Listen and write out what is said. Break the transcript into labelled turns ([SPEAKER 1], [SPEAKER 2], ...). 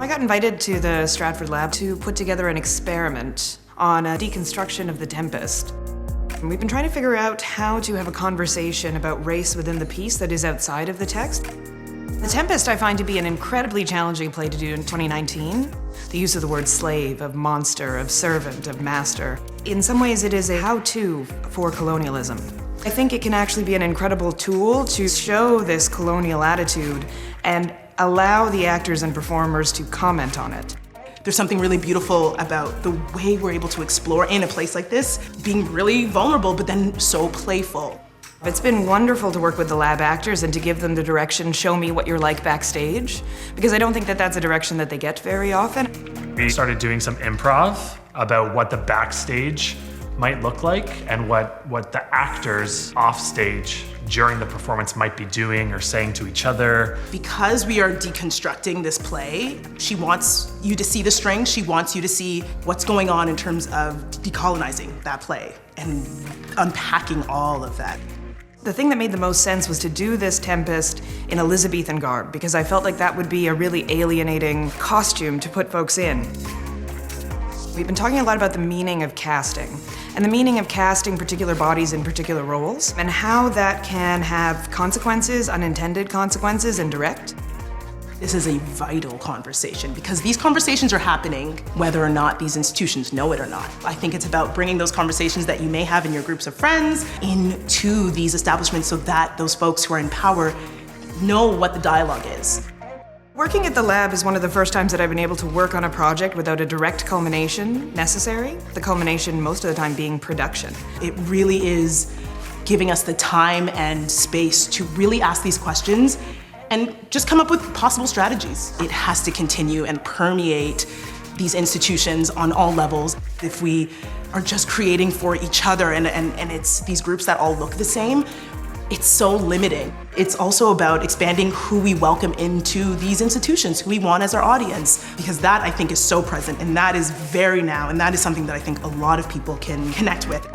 [SPEAKER 1] I got invited to the Stratford lab to put together an experiment on a deconstruction of The Tempest. And we've been trying to figure out how to have a conversation about race within the piece that is outside of the text. The Tempest I find to be an incredibly challenging play to do in 2019. The use of the word slave, of monster, of servant, of master. In some ways it is a how-to for colonialism. I think it can actually be an incredible tool to show this colonial attitude and allow the actors and performers to comment on it.
[SPEAKER 2] There's something really beautiful about the way we're able to explore in a place like this, being really vulnerable, but then so playful.
[SPEAKER 1] It's been wonderful to work with the lab actors and to give them the direction, show me what you're like backstage, because I don't think that that's a direction that they get very often.
[SPEAKER 3] We started doing some improv about what the backstage might look like and what the actors offstage during the performance might be doing or saying to each other.
[SPEAKER 2] Because we are deconstructing this play, she wants you to see the strings, she wants you to see what's going on in terms of decolonizing that play and unpacking all of that.
[SPEAKER 1] The thing that made the most sense was to do this Tempest in Elizabethan garb, because I felt like that would be a really alienating costume to put folks in. We've been talking a lot about the meaning of casting, and the meaning of casting particular bodies in particular roles, and how that can have consequences, unintended consequences, and direct.
[SPEAKER 2] This is a vital conversation because these conversations are happening whether or not these institutions know it or not. I think it's about bringing those conversations that you may have in your groups of friends into these establishments so that those folks who are in power know what the dialogue is.
[SPEAKER 1] Working at the lab is one of the first times that I've been able to work on a project without a direct culmination necessary. The culmination most of the time being production.
[SPEAKER 2] It really is giving us the time and space to really ask these questions and just come up with possible strategies. It has to continue and permeate these institutions on all levels. If we are just creating for each other and it's these groups that all look the same, it's so limiting. It's also about expanding who we welcome into these institutions, who we want as our audience, because that I think is so present and that is very now, and that is something that I think a lot of people can connect with.